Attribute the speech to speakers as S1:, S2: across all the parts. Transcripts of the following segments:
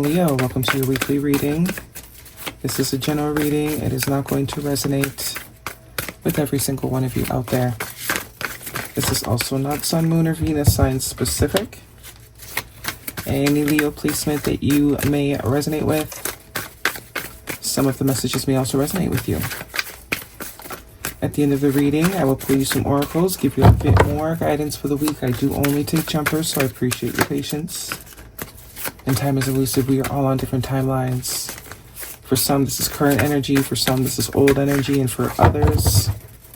S1: Leo, welcome to your weekly reading. This is a general reading. It is not going to resonate with every single one of you out there. This is also not Sun, Moon, or Venus sign specific. Any Leo placement that you may resonate with, some of the messages may also resonate with you. At the end of the reading, I will pull you some oracles, give you a bit more guidance for the week. I do only take jumpers, so I appreciate your patience. And time is elusive. We are all on different timelines. For some, this is current energy. For some, this is old energy. And for others,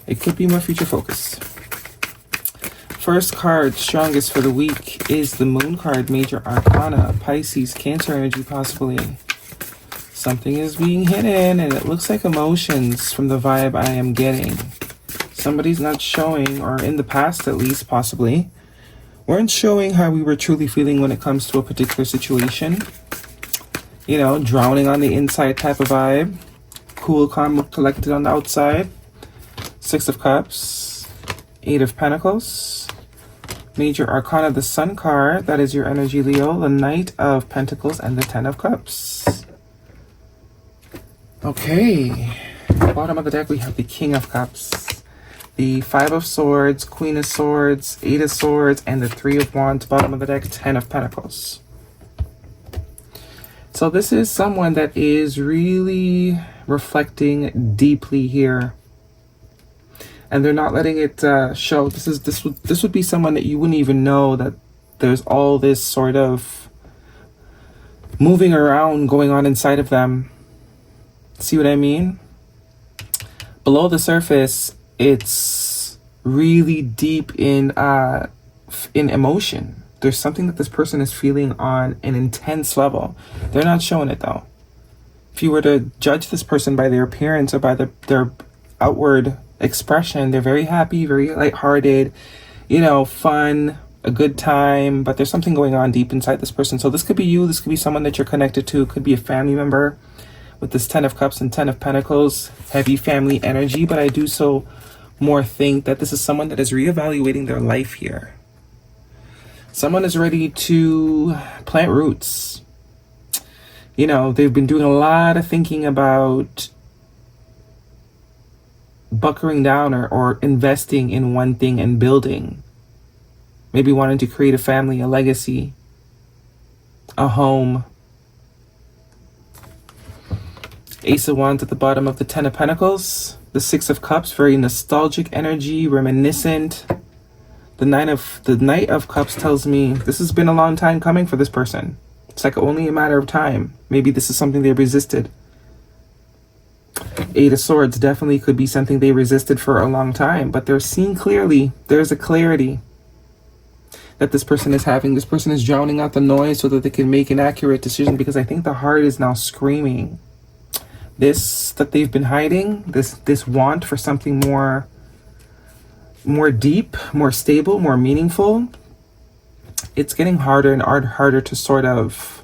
S1: it could be more future focused. First card, strongest for the week, is the Moon card, Major Arcana, Pisces, Cancer energy possibly. Something is being hidden, and it looks like emotions from the vibe I am getting. Somebody's not showing, or in the past at least, possibly, weren't showing how we were truly feeling when it comes to a particular situation. You know, drowning on the inside type of vibe. Cool, calm, collected on the outside. Six of Cups. Eight of Pentacles. Major Arcana, the Sun card. That is your energy, Leo. The Knight of Pentacles and the Ten of Cups. Okay. Bottom of the deck, we have the King of Cups. The Five of Swords, Queen of Swords, Eight of Swords, and the Three of Wands. Bottom of the deck, Ten of Pentacles. So this is someone that is really reflecting deeply here. And they're not letting it show. This would be someone that you wouldn't even know that there's all this sort of moving around going on inside of them. See what I mean? Below the surface, it's really deep in emotion. There's something that this person is feeling on an intense level. They're not showing it though. If you were to judge this person by their appearance or by their outward expression, they're very happy, very lighthearted, you know, fun, a good time, but there's something going on deep inside this person. So this could be you, this could be someone that you're connected to, it could be a family member with this Ten of Cups and Ten of Pentacles, heavy family energy, but I do so more think that this is someone that is reevaluating their life here. Someone is ready to plant roots. You know, they've been doing a lot of thinking about buckling down or investing in one thing and building. Maybe wanting to create a family, a legacy, a home. Ace of Wands at the bottom of the Ten of Pentacles. The Six of Cups, very nostalgic energy, reminiscent. The Knight of Cups tells me this has been a long time coming for this person. It's like only a matter of time. Maybe this is something they resisted. Eight of Swords definitely could be something they resisted for a long time, but they're seeing clearly. There's a clarity that this person is having. This person is drowning out the noise so that they can make an accurate decision, because I think the heart is now screaming. This that they've been hiding, this want for something more deep, more stable, more meaningful, it's getting harder and harder to sort of,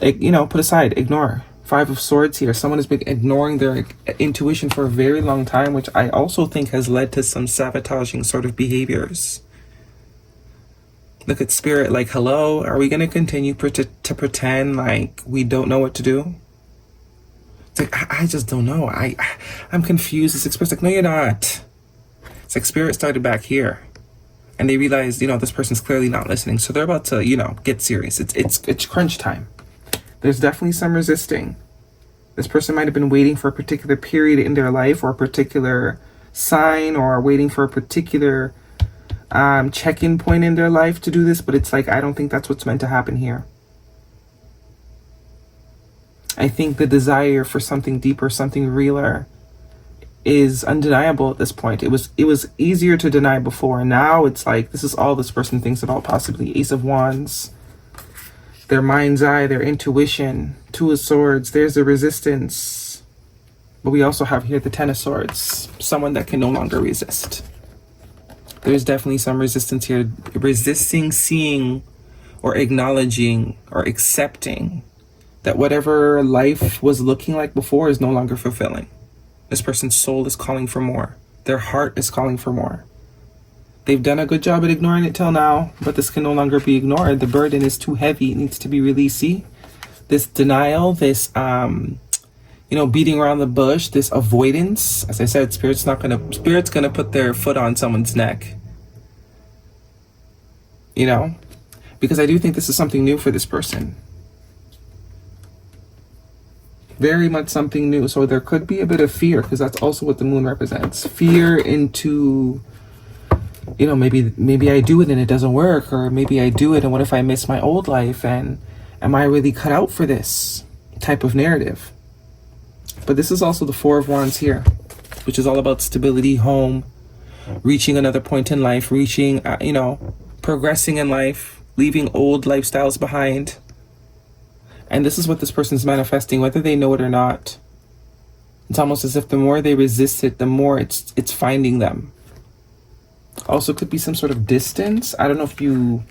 S1: you know, put aside, ignore. Five of Swords here. Someone has been ignoring their intuition for a very long time, which I also think has led to some sabotaging sort of behaviors. Look at Spirit like, hello, are we going to continue to pretend like we don't know what to do? It's like, I just don't know. I'm confused. This Spirit's like, no, you're not. It's like Spirit started back here. And they realized, you know, this person's clearly not listening. So they're about to, you know, get serious. It's crunch time. There's definitely some resisting. This person might have been waiting for a particular period in their life, or a particular sign, or waiting for a particular check-in point in their life to do this, but it's like, I don't think that's what's meant to happen here. I think the desire for something deeper, something realer is undeniable at this point. It was easier to deny before. Now it's like, this is all this person thinks about possibly. Ace of Wands, their mind's eye, their intuition. Two of Swords, there's the resistance. But we also have here the Ten of Swords, someone that can no longer resist. There's definitely some resistance here, resisting seeing or acknowledging or accepting that whatever life was looking like before is no longer fulfilling. This person's soul is calling for more. Their heart is calling for more. They've done a good job at ignoring it till now, but this can no longer be ignored. The burden is too heavy. It needs to be released. See? This denial, this, beating around the bush, this avoidance. As I said, Spirit's gonna put their foot on someone's neck. Because I do think this is something new for this person. Very much something new. So there could be a bit of fear, because that's also what the moon represents. Fear into, maybe I do it and it doesn't work, or maybe I do it and what if I miss my old life, and am I really cut out for this type of narrative? But this is also the Four of Wands here, which is all about stability, home, reaching another point in life, progressing in life, leaving old lifestyles behind. And this is what this person's manifesting, whether they know it or not. It's almost as if the more they resist it, the more it's finding them. Also could be some sort of distance. I don't know if you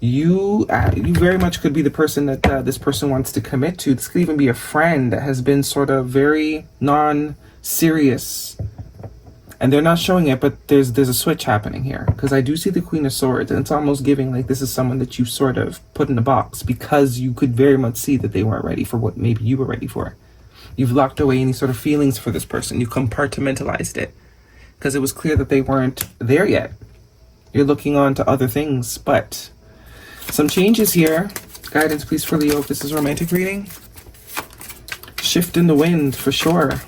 S1: very much could be the person that this person wants to commit to. This could even be a friend that has been sort of very non-serious. And they're not showing it, but there's a switch happening here. Because I do see the Queen of Swords, and it's almost giving like this is someone that you sort of put in a box, because you could very much see that they weren't ready for what maybe you were ready for. You've locked away any sort of feelings for this person. You compartmentalized it, because it was clear that they weren't there yet. You're looking on to other things, but some changes here. Guidance, please, for Leo, if this is a romantic reading. Shift in the wind, for sure.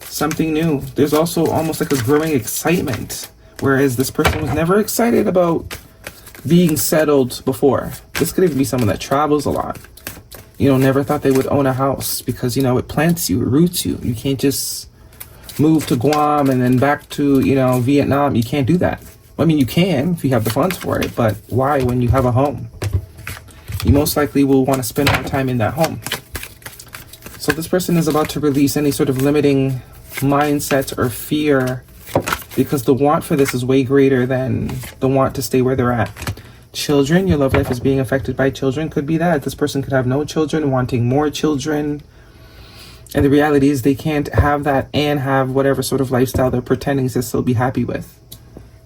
S1: Something new. There's also almost like a growing excitement, whereas this person was never excited about being settled before. This could even be someone that travels a lot. Never thought they would own a house, because, it plants you, it roots you. You can't just move to Guam and then back to, Vietnam. You can't do that. I mean, you can if you have the funds for it, but why when you have a home? You most likely will want to spend more time in that home. So this person is about to release any sort of limiting mindset or fear, because the want for this is way greater than the want to stay where they're at. Children, your love life is being affected by children. Could be that this person could have no children, wanting more children, and the reality is they can't have that and have whatever sort of lifestyle they're pretending to still be happy with.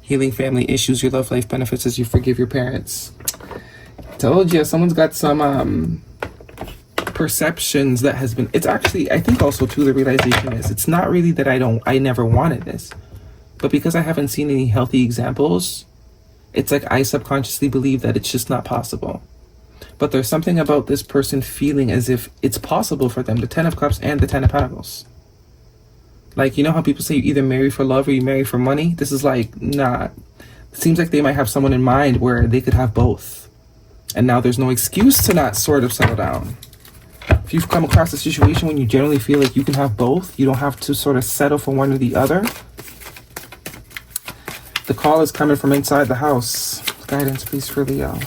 S1: Healing family issues, your love life benefits as you forgive your parents. Told you, someone's got some perceptions that has been, it's actually, I think also too, the realization is it's not really that I never wanted this, but because I haven't seen any healthy examples, it's like I subconsciously believe that it's just not possible. But there's something about this person feeling as if it's possible for them, the 10 of Cups and the 10 of Pentacles. Like, how people say you either marry for love or you marry for money? This is like, nah. It seems like they might have someone in mind where they could have both. And now there's no excuse to not sort of settle down. If you've come across a situation when you generally feel like you can have both, you don't have to sort of settle for one or the other. The call is coming from inside the house. Guidance, please, for Leo.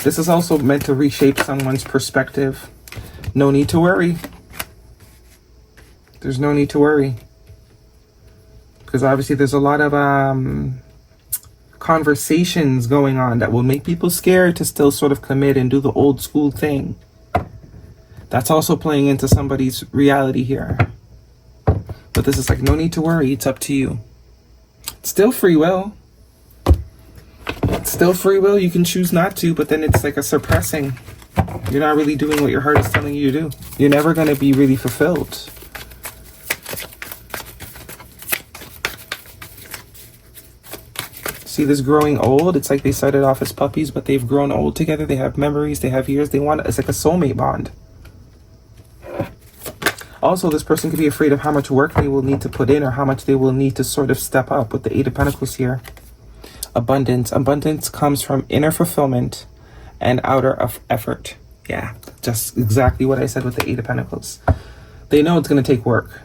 S1: This is also meant to reshape someone's perspective. No need to worry. There's no need to worry. Because obviously there's a lot of conversations going on that will make people scared to still sort of commit and do the old school thing. That's also playing into somebody's reality here. But this is like, no need to worry. It's up to you. It's still free will. It's still free will. You can choose not to, but then it's like a suppressing. You're not really doing what your heart is telling you to do. You're never going to be really fulfilled. See this growing old? It's like they started off as puppies, but they've grown old together. They have memories. They have years. It's like a soulmate bond. Also, this person could be afraid of how much work they will need to put in or how much they will need to sort of step up with the 8 of Pentacles here. Abundance. Abundance comes from inner fulfillment and outer effort. Yeah, just exactly what I said with the 8 of Pentacles. They know it's going to take work.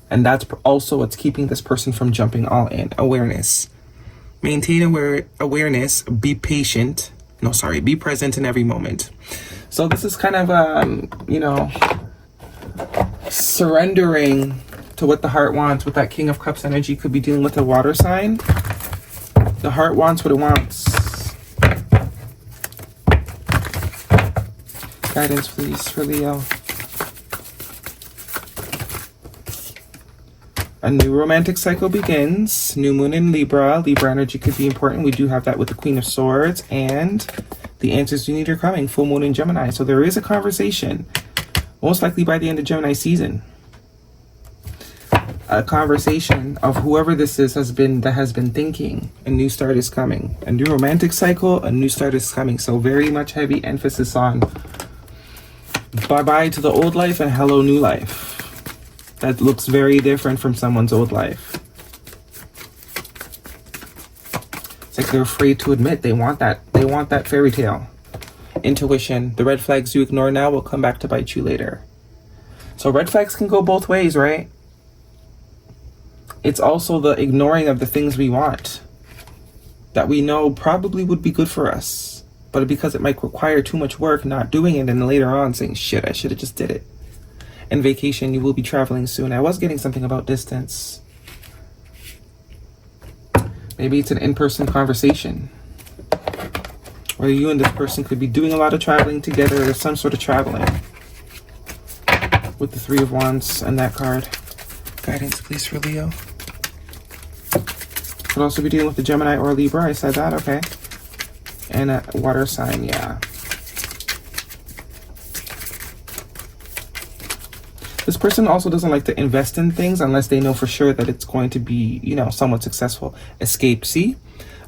S1: And that's also what's keeping this person from jumping all in. Awareness. Maintain awareness. Be patient. Be present in every moment. So this is kind of, surrendering to what the heart wants with that King of Cups energy. Could be dealing with a water sign. The heart wants what it wants. Guidance, please, for Leo. A new romantic cycle begins. New moon in Libra. Libra energy could be important. We do have that with the Queen of Swords. And the answers you need are coming. Full moon in Gemini. So there is a conversation. Most likely by the end of Gemini season. A conversation of whoever this is has been thinking. A new start is coming. A new romantic cycle. A new start is coming. So very much heavy emphasis on bye-bye to the old life and hello new life. That looks very different from someone's old life. It's like they're afraid to admit they want that. They want that fairy tale. Intuition. The red flags you ignore now will come back to bite you later. So red flags can go both ways, right? It's also the ignoring of the things we want that we know probably would be good for us. But because it might require too much work, not doing it, and later on saying, shit, I should have just did it. And vacation, you will be traveling soon. I was getting something about distance. Maybe it's an in-person conversation. Or you and this person could be doing a lot of traveling together or some sort of traveling. With the Three of Wands and that card. Guidance, please, for Leo. Could also be dealing with the Gemini or Libra. I said that, okay. And a water sign, yeah. This person also doesn't like to invest in things unless they know for sure that it's going to be, you know, somewhat successful. Escape, see?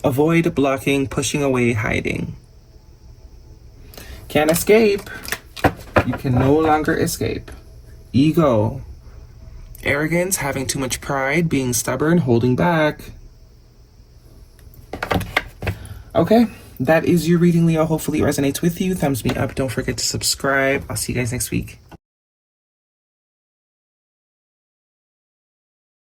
S1: Avoid, blocking, pushing away, hiding. Can't escape. You can no longer escape. Ego. Arrogance, having too much pride, being stubborn, holding back. Okay, that is your reading, Leo. Hopefully it resonates with you. Thumbs me up. Don't forget to subscribe. I'll see you guys next week.